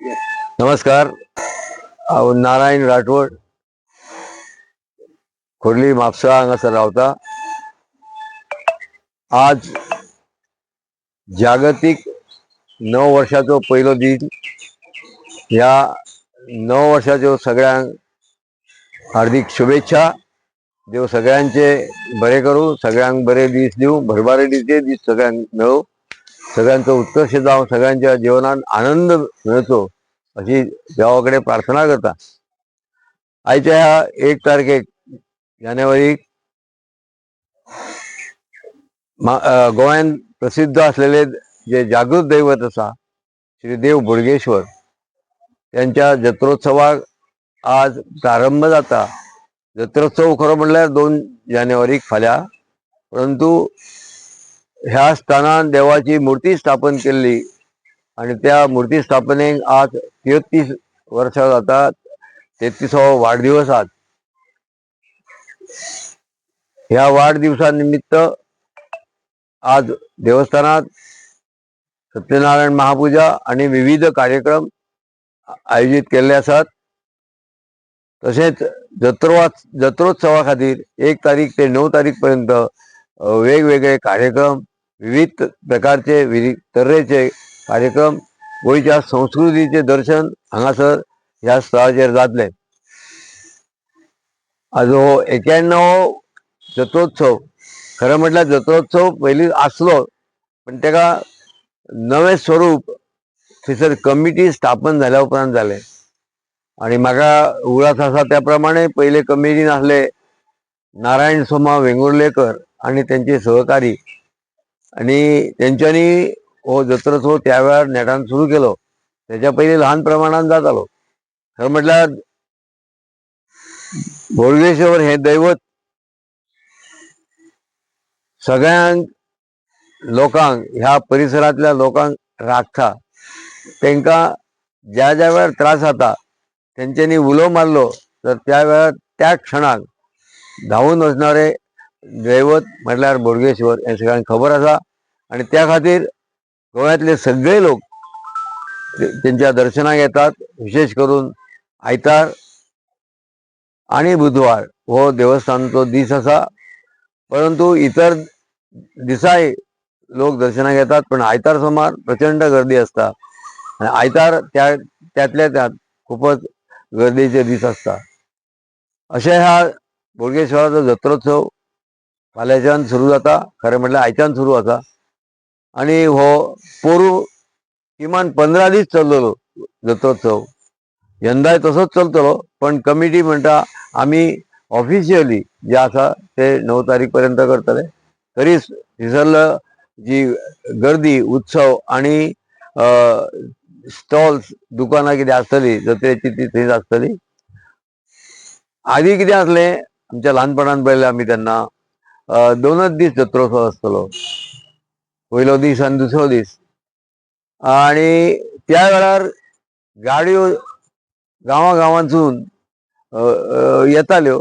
नमस्कार. हांव नारायण राठोड, खोर्ली म्हापसा हांगासर रावता. आज जागतिक नववर्षाचो पयलो दीस. ह्या नववर्षाच्यो सगळ्यांक हार्दिक शुभेच्छा. देव सगळ्यांचे बरे करूं, सगळ्यांक बरे दीस दिवं, भरभराटीचे दीस सगळ्यांक मेळो, सगळ्यांचो उत्कर्श जावं, सगळ्यांच्या जीवनात आनंद मेळचो अशी देवा कडेन प्रार्थना करता. आयच्या ह्या 1 तारखेक जानेवारीक गोंयांत प्रसिद्ध असलेले जे जागृत दैवत आसा श्री देव बोडगेश्वर त्यांच्या जत्रोत्सवाक आज प्रारंभ जाता. जत्रोत्सव खरो म्हणल्यार 2 जानेवारीक फाल्यां, परंतु ह्या स्थानान देवाची मुर्ती स्थापन केल्ली आणि त्या मुर्ती स्थापनेक आज 33 वर्सां जातात. 33वो वाडदिवस आज. ह्या वाडदिवसा निमित्त आज देवस्थानात सत्यनारायण महापूजा आणि विविध कार्यक्रम आयोजित केल्ले आसात. तसेच जत्रोत्सवा खातीर 1 तारीख ते 9 तारीख पर्यंत वेगवेगळे कार्यक्रम, विविध प्रकारचे तरेचे कार्यक्रम, गोंयच्या संस्कृतीचे दर्शन हांगासर ह्या स्थळाचेर जातले. आज हो 91वो जत्रोत्सव. खरें म्हटल्यार जत्रोत्सव पयलीं आसलो, पण तेका नवें स्वरूप थंयसर कमिटी स्थापन जाल्या उपरांत जालें. आणि म्हाका उगडास आसा त्या प्रमाणे पयले कमिटीन आसले नारायण सोमा वेंगुर्लेकर आणि त्यांचे सहकारी, आणि तेंच्यांनी हो जत्रोत्सव त्या वेळार नेटान सुरू केलो. तेच्या पयलीं ल्हान प्रमाणात जातालो. खरें म्हटल्यार बोडगेश्वर हे दैवत सगळ्यांक लोकांक, ह्या परिसरांतल्या लोकांक राखता. तांकां ज्या ज्या वेळार त्रास जाता तेंच्यांनी उलो मारलो तर त्या वेळार त्या क्षणाक धांवून वचणारे दैवत म्हटल्यार बोडगेश्वर हे सगळ्यांक खबर आसा. आणि त्या खातीर गोंयांतले सगळे लोक तेंच्या दर्शनाक येतात. विशेष करून आयतार आणि बुधवार हो देवस्थानाचो दीस आसा, परंतु इतर दिसाय लोक दर्शनाक येतात, पण आयतार सोमार प्रचंड गर्दी असता आणि आयतार त्यातल्या त्यात खूपच गर्दीचे दीस असता. अशें ह्या बोडगेश्वराचो जत्रोत्सव फाल्यांच्यान सुरू जाता. खरें म्हटल्यार आयच्यान सुरू जाता आणि हो पोरू किमान 15 दीस चल्लोलो जत्रोत्सव. यंदाय तसोच चलतलो, पण कमिटी म्हणटा आमी ऑफिशियली जे आसा ते 9 तारीख पर्यंत करतले. तरी थंयसरलो जी गर्दी, उत्सव आणि स्टॉल्स, दुकानां कितें आसतली जत्रेची ती थंयच आसतली. आदी कितें आसलें, आमच्या ल्हानपणांत पळयलें आमी तेन्ना 2च दीस जत्रोत्सव आसतलो, पयलो दीस आनी दुसरो दीस. आणि त्या वेळार गाडयो गांवांगांवांसून येताल्यो,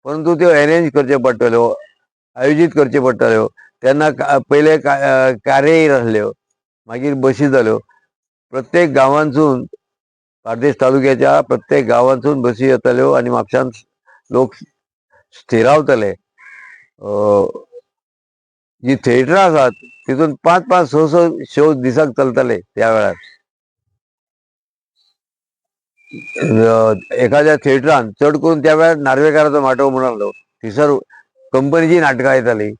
परंतु त्यो अरेंज करच्यो पडटल्यो, आयोजीत करच्यो पडटल्यो. तेन्ना पयले कार्रेयर आसल्यो, मागीर बसी जाल्यो. प्रत्येक गांवांसून, बार्देस तालुक्याच्या प्रत्येक गांवांसून बसी येताल्यो आणि म्हापशांत लोक स्थिरावताले. जी थिएटरां आसात तितून 5-5, 6-6 शो दिसाक चलताले त्या वेळार. एखाद्या थिएटरान चड करून त्या वेळार नार्वेकाराचो माटो म्हणून आसलो, थंयसर कंपनीची नाटकां येताली.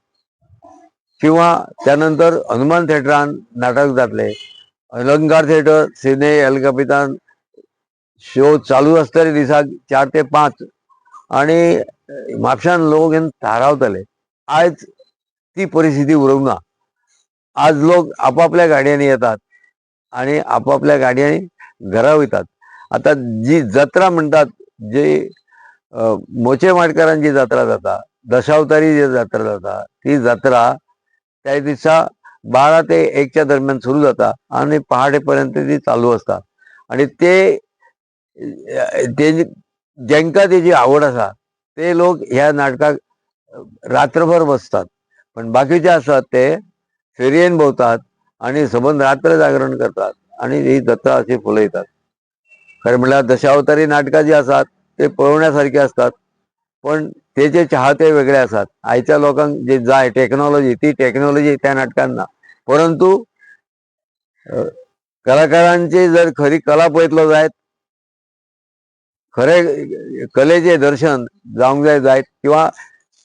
किंवा त्यानंतर हनुमान थिएटरान नाटक जातले. अलंकार थिएटर, सिने एल कपितान शो चालू आसतले दिसाक 4 ते 5, आणि म्हापशान लोक थारावताले. आयज ती परिस्थिती उरूंक ना. आज लोक आपापल्या गाडयांनी येतात आणि आपापल्या गाडयांनी घरा वयतात. आता जी जत्रा म्हणटात, जी मोचे माडकारांची जात्रा जाता, दशावतारी जी जात्रा जाता, ती जात्रा त्या दिसा 12 ते 1च्या दरम्यान सुरू जाता आणि पहाटेपर्यंत ती चालू असता. आणि ते जेंकां तेजी आवड आसा ते लोक ह्या नाटकाक रात्रभर बसतात. पण बाकीचे आसात ते फेरयेन भोंवतात आणि सबंद रात्र जागरण करतात आणि ही जत्रा अशी फुलयतात. खरं म्हटल्यार दशावतारी नाटकां जी आसात ते पळोवण्यासारखी असतात, पण तेचे चाहते वेगळे असतात. आयच्या लोकांक जे जाय टेक्नॉलॉजी, ती टेक्नॉलॉजी त्या नाटकांत ना. परंतु कलाकारांची जर खरी कला पळयतलो जायत, खरे कलेचे दर्शन जावंक जायत, किंवा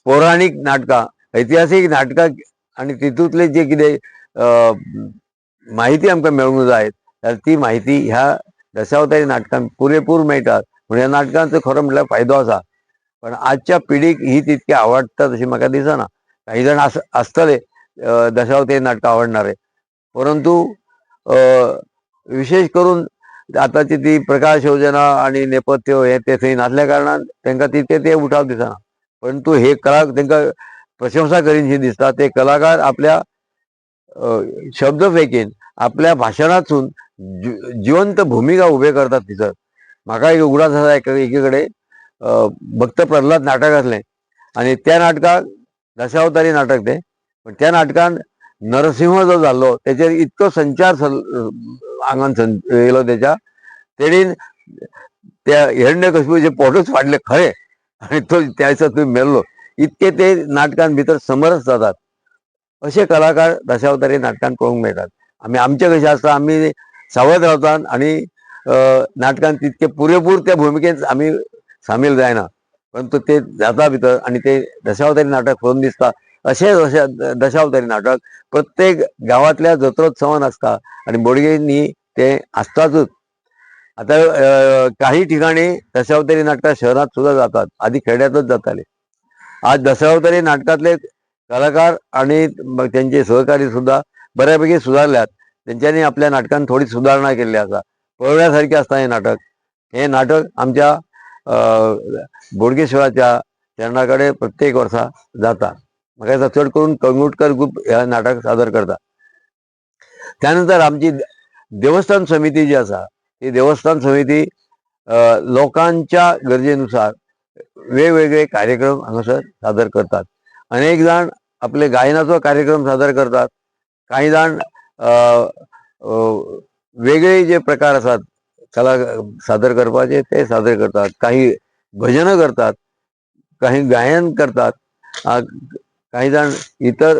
पौराणीक नाटकां, ऐतिहासीक नाटकां आणि तितूंतले जे कितें माहिती आमकां मेळूंक जाय, जाल्यार ती माहिती ह्या दशावतारी नाटकांत पुरेपूर मेळटात. म्हणून ह्या नाटकांचो खरो म्हटल्यार फायदो आसा. पण आजच्या पिढीक ही तितकी आवडटात अशी म्हाका दिसना. काही जण आसतले दशावतारी नाटकां आवडणारे, परंतु विशेष करून आतांची ती प्रकाश योजना आणि नेपथ्य हे ते थंय नासल्या कारणान तांकां तितके ते उठाव दिसना. परंतु हे कला तांकां प्रशंसा करीनशी दिसता. ते कलाकार आपल्या शब्द फेकीन, आपल्या भाशणांतसून जिवंत भुमिका उबे करतात थिसर. म्हाका एक उगडास आसा, एके कडेन भक्त प्रल्हाद नाटक आसलें आनी त्या नाटकाक दशावतारी नाटक तें, पण त्या नाटकान नरसिंह जो जाल्लो तेचेर इतको संचार आंगान येयलो तेच्या, तेणीन त्या हिरण्यकशिपूचे पोटूच फाडले खरे आनी तो त्या दिसा थंय मेल्लो. इतके ते नाटकान भितर समरस जातात. अशे कलाकार दशावतारी नाटकांत पळोवंक मेळटात. आमचे कशें आसता, आमी सावध रावतात आनी नाटकांत तितके पुरेपूर त्या भुमिकेंत आमी सामील जायना, परंतु ते जाता भितर आनी ते दशावतारी नाटक पळोवन दिसता अशें दशावतारी नाटक प्रत्येक गांवांतल्या जत्रोत्सवान आसता आनी बोडगेंनी ते आसतातूच. आता काही ठिकाणी दशावतारी नाटकां शहरात सुद्धा जातात, आधी खेड्यातच जाताली. आज दशावतारी नाटकातले कलाकार आणि त्यांचे सहकारी सुद्धा बऱ्यापैकी सुधारल्यात. त्यांच्यानी आपल्या नाटकांत थोडी सुधारणा केल्ली आसा. पळोवण्यासारखे आसता हे नाटक. हे नाटक आमच्या बोडगेश्वराच्या चरणा कडेन प्रत्येक वर्सा जाता. म्हाका दिसता चड करून कंगुटकर ग्रूप ह्या नाटक सादर करता. त्यानंतर आमची देवस्थान समिती जी आसा, ही देवस्थान समिती लोकांच्या गरजेनुसार वेगवेगळे कार्यक्रम हांगासर सादर करतात. अनेक जण आपले गायनाचो कार्यक्रम सादर करतात. काही जण वेगळे जे प्रकार आसात कला सादर करपाचे ते सादर करतात. काही भजनं करतात, काही गायन करतात, काही जण इतर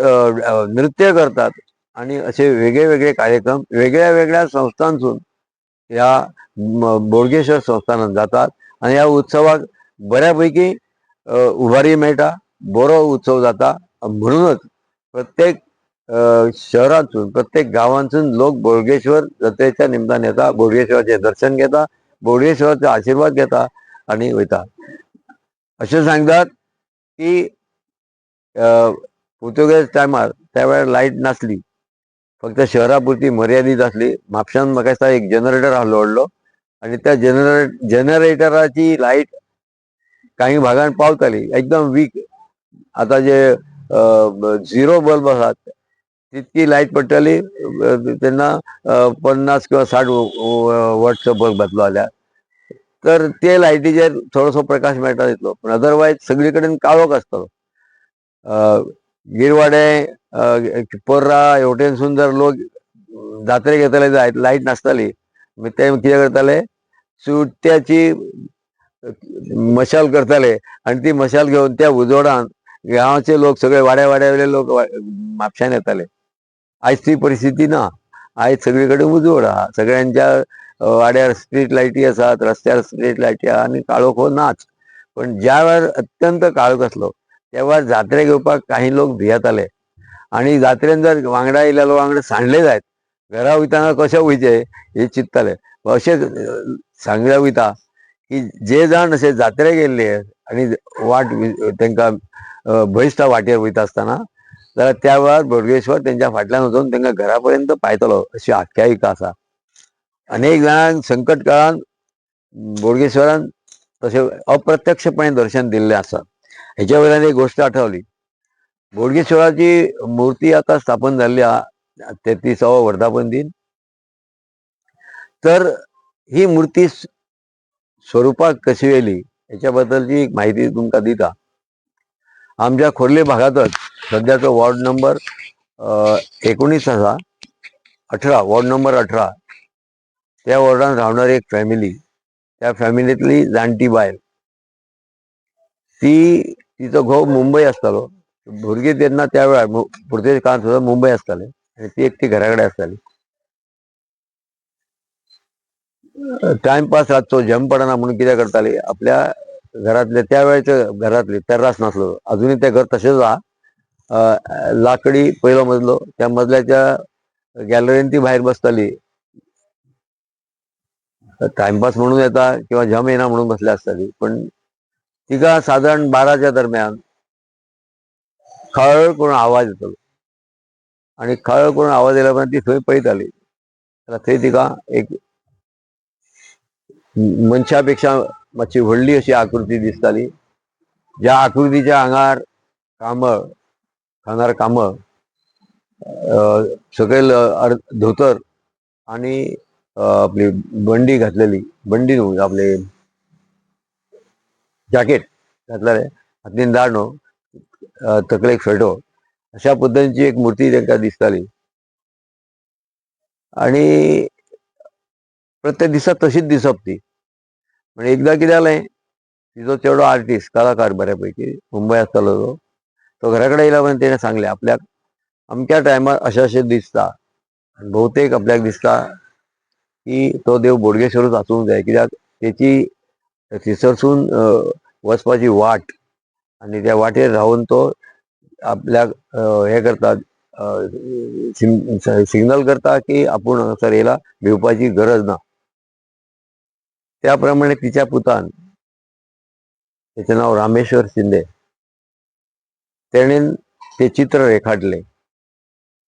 नृत्य करतात आणि असे वेगळे वेगळे कार्यक्रम वेगळ्या वेगळ्या संस्थांसून ह्या बोडगेश्वर संस्थानात जातात. आणि ह्या उत्सवाक बऱ्यापैकी उभारी मेळटा, बरो उत्सव जाता. म्हणूनच प्रत्येक शहरांतसून, प्रत्येक गांवांतसून लोक बोडगेश्वर जत्रेच्या निमतान येता, बोडगेश्वराचे दर्शन घेता, बोडगेश्वराचो आशिर्वाद घेता आणि वयता. अशें सांगतात की पुर्तुगेज टायमार त्या वेळार लायट नासली, फक्त शहरा पुरती मर्यादीत आसली. म्हापशान म्हाका दिसता एक जनरेटर आसलो व्हडलो, आनी त्या जनरेटराची लायट काही भागांत पावताली, एकदम वीक. आता जे झिरो बल्ब आसात तितकी लायट पडटली तेन्ना 50 किंवा 60 वॉटचो बल्ब घातलो जाल्यार, तर ते लायटीचेर थोडोसो प्रकाश मेळटा तितलो. पण अदरवायज सगळी कडेन काळोख आसतलो. गिरवाडे पर्रा हेवटेनसून जर लोक जात्रेक येतले जायत, लायट नासताली, ते कितें करताले, सुट्याची मशाल करताले आनी ती मशाल घेवन त्या उजवाडान गांवाचे लोक सगळे वाड्या वाड्यावयले लोक म्हापशान येताले. आयज ती परिस्थिती ना. आयज सगळे कडेन उजवाड आहा, सगळ्यांच्या वाड्यार स्ट्रीट लायटी आसात, रस्त्यार स्ट्रीट लायटी आहा आनी काळोख हो नाच. पण ज्या वेळार अत्यंत काळोख आसलो त्या वेळार जात्रेक येवपाक काही लोक भियेताले. आनी जात्रेन जर वांगडा येयल्या लोक वांगडा सांडले जायत, घरा वयताना कशें वयचे हे चिंत्ताले. अशें सांगल्या वयता की जे जाण अशे जात्रेक येयल्ले आनी वाट तांकां भयसता वाटेर वयता आसतना, जाल्यार त्या वेळार बोडगेश्वर तेंच्या फाटल्यान वचून तांकां घरा पर्यंत पायतलो, अशी आख्यायिका आसा. अनेक जाणांक संकट काळान बोडगेश्वरान तशें अप्रत्यक्षपणे दर्शन दिल्लें आसा. हेच्या वयल्यान एक गोश्ट आठवली. बोडगेश्वराची मुर्ती आता स्थापन जाल्ली आहा 33वा वर्धापन दिन. तर ही मूर्ती स्वरुपाक कशी येयली हेच्या बद्दलची एक माहिती तुमकां दिता. आमच्या खोर्ले भागातच सध्याचो वॉर्ड नंबर 19 आसा, 18 वॉर्ड नंबर 18, त्या वॉर्डान रावणारी एक फॅमिली त्या फॅमिलीतली जाणटी बायल ती तिचो घोव मुंबय आसतालो. भुरगीं तेन्ना त्या वेळार पुर्तुगेज काळांत सुद्दां मुंबय आसताले आनी ती एकटी घरा कडेन आसताली. टायमपास रातचो जम पडना म्हणून कितें करताली, आपल्या घरातले त्या वेळेचे घरातले तेर्रास नासलो, अजूनही ते घर तशेंच आहा. लाकडी पयलो मजलो, त्या मजल्याच्या गॅलरीन ती भायर बसताली. टाइमपास म्हणून येता किंवा जम येना म्हणून बसले आसताली. पण तिका साधारण 12च्या दरम्यान खळ करून आवाज येतलो आणि खळ करून आवाज येयल्या उपरांत ती थंय पळयताली जाल्यार थंय तिका एक मनशा पेक्षा मातशी व्हडली अशी आकृती दिसताली. ज्या आकृतीच्या आंगार कांबळ, खांदार कांबळ, सकयल धोतर आणि आपली बंडी घातलेली, बंडी न्हू आपले जॅकेट घातलेले, हातीन दांडो, तकलेक फेटो, अशा पद्दतीची एक मुर्ती तांकां दिसताली. आणि प्रत्येक दिसा तशीच दिसप ती. पण एकदां कितें जालें, तिचो चेडो आर्टिस्ट, कलाकार बऱ्यापैकी मुंबय आसतालो तो घरा कडेन येयल्या उपरांत तेणें सांगलें आपल्याक अमक्या टायमार अशें अशें दिसता. भोवतेक आपल्याक दिसता की तो देव बोडगेश्वरूच आसूंक जाय, कित्याक तेची थंयसरसून वचपाची वाट आनी त्या वाटेर रावन तो आपल्याक हे करता, सिग्नल करता की आपूण हांगासर येयला, भिवपाची गरज ना. त्या प्रमाणे तिच्या पुतान, तेचें नांव रामेश्वर शिंदे, तेणेन तें चित्र रेखाटलें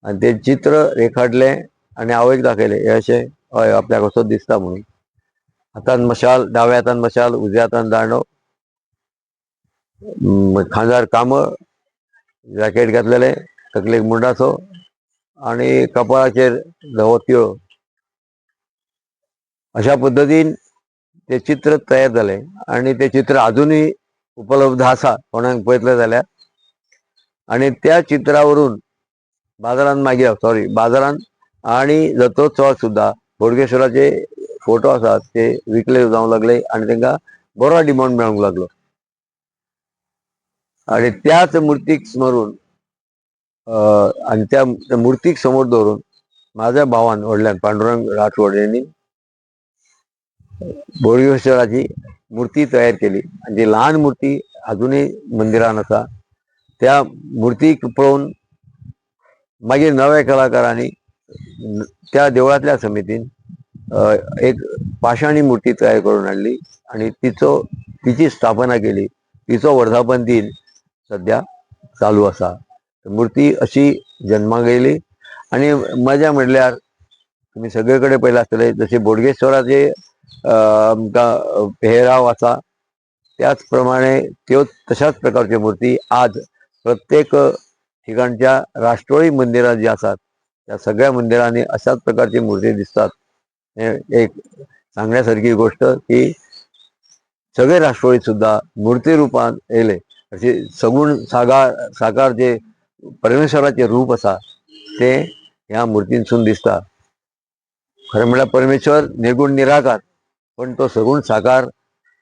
आनी तें चित्र रेखाटलें आनी आवयक दाखयलें, हें अशें हय आपल्याक असोच दिसता म्हणून. हातान मशाल, दाव्या हातान मशाल, उजव्या हातान दांडो, खांदार कांबळ, जॅकेट घातलेलें, तकलेक मुंडासो आनी कपाळाचेर धवो तिळो. अशा पद्दतीन तें चित्र तयार जालें आनी तें चित्र अजूनय उपलब्ध आसा कोणाक पयतले जाल्यार. आनी त्या चित्रावरून बाजारांत आनी जत्रोत्सवाक सुद्दां बोडगेश्वराचे फोटो आसात ते विकले जावंक लागले आनी तांकां बरो डिमांड मेळोंक लागलो. आनी त्याच मुर्तीक स्मरून आनी त्या मुर्तीक समोर दवरून म्हाज्या भावान व्हडल्यान पांडुरंग राठोड हेणी बोडगेश्वराची मुर्ती तयार केली आनी ती ल्हान मुर्ती अजूनय मंदिरान आसा. त्या मुर्तीक पळोवन मागीर नव्या कलाकारांनी त्या देवळांतल्या समितीन एक पाशाणी मुर्ती तयार करून हाडली आनी तिची स्थापना केली. तिचो वर्धापन दिन सद्या चालू आसा. मुर्ती अशी जन्माक येयली आनी मजा म्हणल्यार तुमी सगळे कडेन पयले आसतले, जशे बोडगेश्वराचे आमकां पेहराव आसा त्याच प्रमाणे तशाच प्रकारच्यो मुर्ती आज प्रत्येक ठिकाणच्या राष्ट्रोळी मंदिरां जी आसात त्या सगळ्या मंदिरांनी अशाच प्रकारची मुर्ती दिसतात. हे एक सांगण्यासारखी गोष्ट की सगळे राष्ट्रोळीत सुद्दां मूर्ती रुपान येयले. अशी सगूण साकार जे परमेश्वराचे रूप आसा ते ह्या मुर्तींसून दिसता. खरें म्हळ्यार परमेश्वर निर्गुण निराकार, पण तो सगूण साकार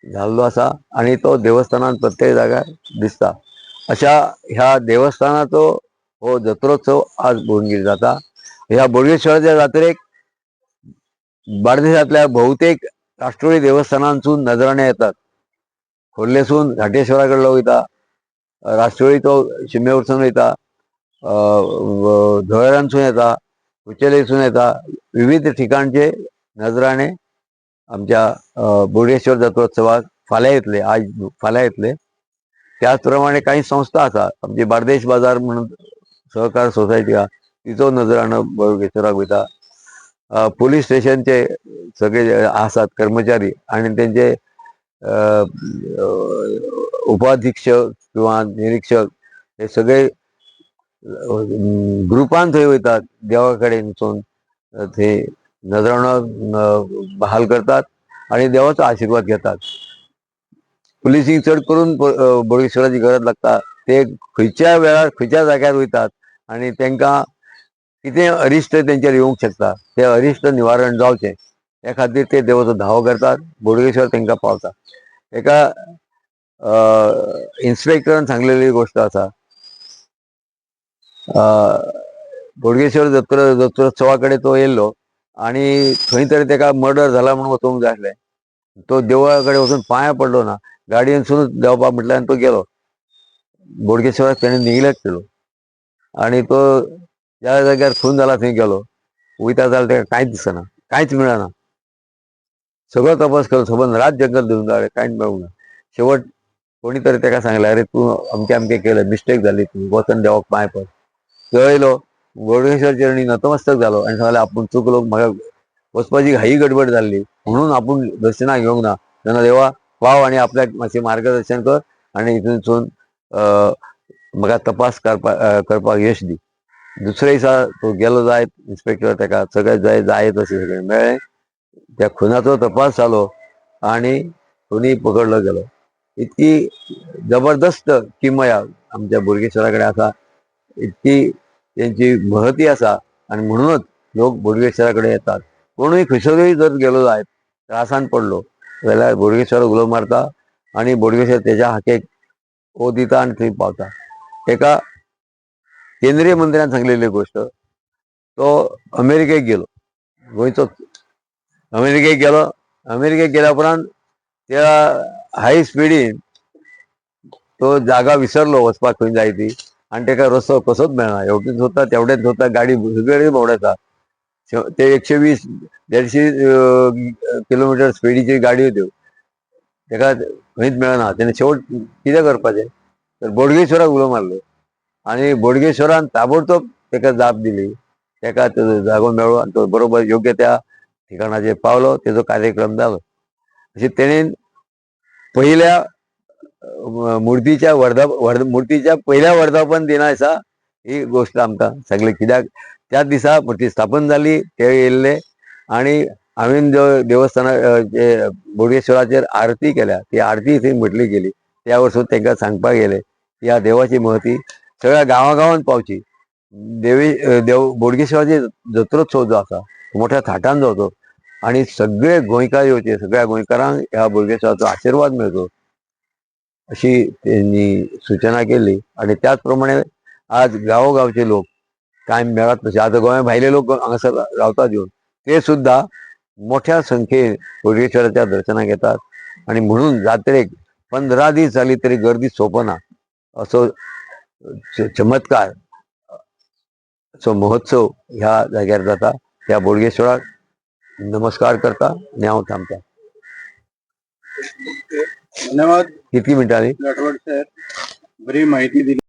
जाल्लो आसा आनी तो देवस्थानांत प्रत्येक जाग्यार दिसता. अशा ह्या देवस्थानाचो हो जत्रोत्सव आज बोडगेर जाता. ह्या बोडगेश्वराच्या जात्रेक बार्देशांतल्या भोवतेक राष्ट्रोळी देवस्थानांसून नजराणे येतात. खोर्लेसून घाटेश्वरा कडलो वयता, राष्ट्रोळी तो शिमे वरसून वयता, धुळेरांसून येता, कुचेलेसून येता, विविध ठिकाणचे नजराणे आमच्या बोडगेश्वर जत्रोत्सवाक फाल्यां येतले, आज फाल्यां येतले. त्याच प्रमाणे काही संस्था आसा, आमची बार्देश बाजार म्हणून सहकार सोसायटी आहा तिचो नजराणो बोडगेश्वराक वयता. पुलीस स्टेशनचे सगळे जे आसात कर्मचारी आनी तेंचे उपाधीक्षक किंवा निरीक्षक हे सगळे ग्रुपान थंय वयतात, देवा कडेन वचून थंय नजराणो बहाल करतात आनी देवाचो आशिर्वाद घेतात. पुलिसीक चड करून बोडगेश्वराची गरज लागता. ते खंयच्या वेळार खंयच्या जाग्यार वयतात आनी तांकां कितें अरिश्ट तेंचेर येवंक शकता, तें अरिश्ट निवारण जावचें ह्या खातीर ते देवाचो धावो करतात, बोडगेश्वर तांकां पावता. एका इन्स्पेक्टरान सांगलेली गोष्ट आसा, बोडगेश्वर जत्रोत्सवा कडेन तो येयल्लो आणि खंय तरी ताका मर्डर जाला म्हणून वचूंक जाय आसलें. तो देवळा कडेन वचून पांयां पडलो ना, गाडयेनसून देंवपाक म्हटल्यार आनी तो गेलो. बोडगेश्वराक तेणें निग्लेक्ट केलो आनी तो ज्या जाग्यार खून जाला थंय गेलो. वयता जाल्यार ताका कांयच दिसना, कांयच मेळना. सगळो तपास केलो, सबंद रात जंगल धरून रावले, कांयच मेळूंक ना. शेवट कोणी तरी ताका सांगलें, अरे तूं अमकें अमकें केलें, मिस्टेक जाली, तूं वचून देवाक पांय पड. तो येयलो, बोडगेश्वर चरणी नतमस्तक जालो आनी सांगलें आपूण चुकलो, म्हाका वचपाची घाई गडबड जाल्ली म्हणून आपूण दर्शनाक येवंक ना. तेन्ना देवा पाव आनी आपल्याक मातशें मार्गदर्शन कर आनी हितूनसून म्हाका तपास करपाक यश दी. दुसऱ्या दिसा तो गेलो जायत, इन्स्पेक्टर ताका सगळें जाय तशें सगळें मेळ्ळें. त्या खुनाचो तपास जालो आनी खुनी पकडलो गेलो. इतकी जबरदस्त किमया आमच्या बोडगेश्वरा कडेन आसा, इतकी तेंची महती आसा आनी म्हणूनच लोक बोडगेश्वरा कडेन येतात. कोणूय खंयसरूय जर गेलो जायत, त्रासान पडलो जाल्यार बोडगेश्वर उलो मारता आनी बोडगेश्वर तेज्या हाकेक ओ दिता आनी थंय पावता. एका केंद्रीय मंत्र्यान सांगलेली गोश्ट, तो अमेरिकेक गेलो, गोंयचोच अमेरिकेक गेल्या उपरांत त्या हाय स्पिडीन तो जागा विसरलो वचपाक खंय जाय ती आनी ताका रस्तो कसोच मेळना. हेवटेन सोदता तेवटेन सोदता, गाडी सगळे भोंवडायता. ते 120-150 किलोमिटर स्पिडीची गाडयो त्यो, ताका खंयच मेळना. तेणें शेवट कितें करपाचें तर बोडगेश्वराक उलो मारलो आनी बोडगेश्वरान ताबडतोब ताका जाप दिली. ताका तो जागो मेळ्ळो आनी तो बरोबर योग्य त्या ठिकाणाचेर पावलो, तेजो कार्यक्रम जालो. अशें तेणेन पयल्या मुर्तीच्या पयल्या वर्धापन दिना दिसा ही गोश्ट आमकां सांगली. कित्याक त्याच दिसा मुर्ती स्थापन जाली, ते येयल्ले आनी हांवेन जो देवस्थानाक जे बोडगेश्वराचेर आरती केल्या, ती आरती थंय म्हटली गेली. त्या वरसून तांकां सांगपाक गेले की ह्या देवाची महती सगळ्या गांवागांवांत पावची. बोडगेश्वराची जत्रोत्सव जो आसा मोठ्या थाटान जावचो आनी सगळे गोंयकार येवचे, सगळ्या गोंयकारांक ह्या बोडगेश्वराचो आशिर्वाद मेळचो अशी तेंनी सुचना केली. आनी त्याच प्रमाणे आज गांवोगांवचे लोक कांय मेळत तशे, आतां गोंया भायले लोक हांगासर रावतात येवन, ते सुद्दां मोठ्या संख्येन बोडगेश्वराच्या दर्शनाक येतात. आनी म्हणून जात्रेक 15 दीस जाली तरी गर्दी सोंपना असो चमत्कार, असो महोत्सव ह्या जाग्यार जाता. त्या बोडगेश्वराक नमस्कार करता आनी हांव थांबता. धन्यवाद. कितली मिनटांनी राठोड सर, बरी माहिती दिली.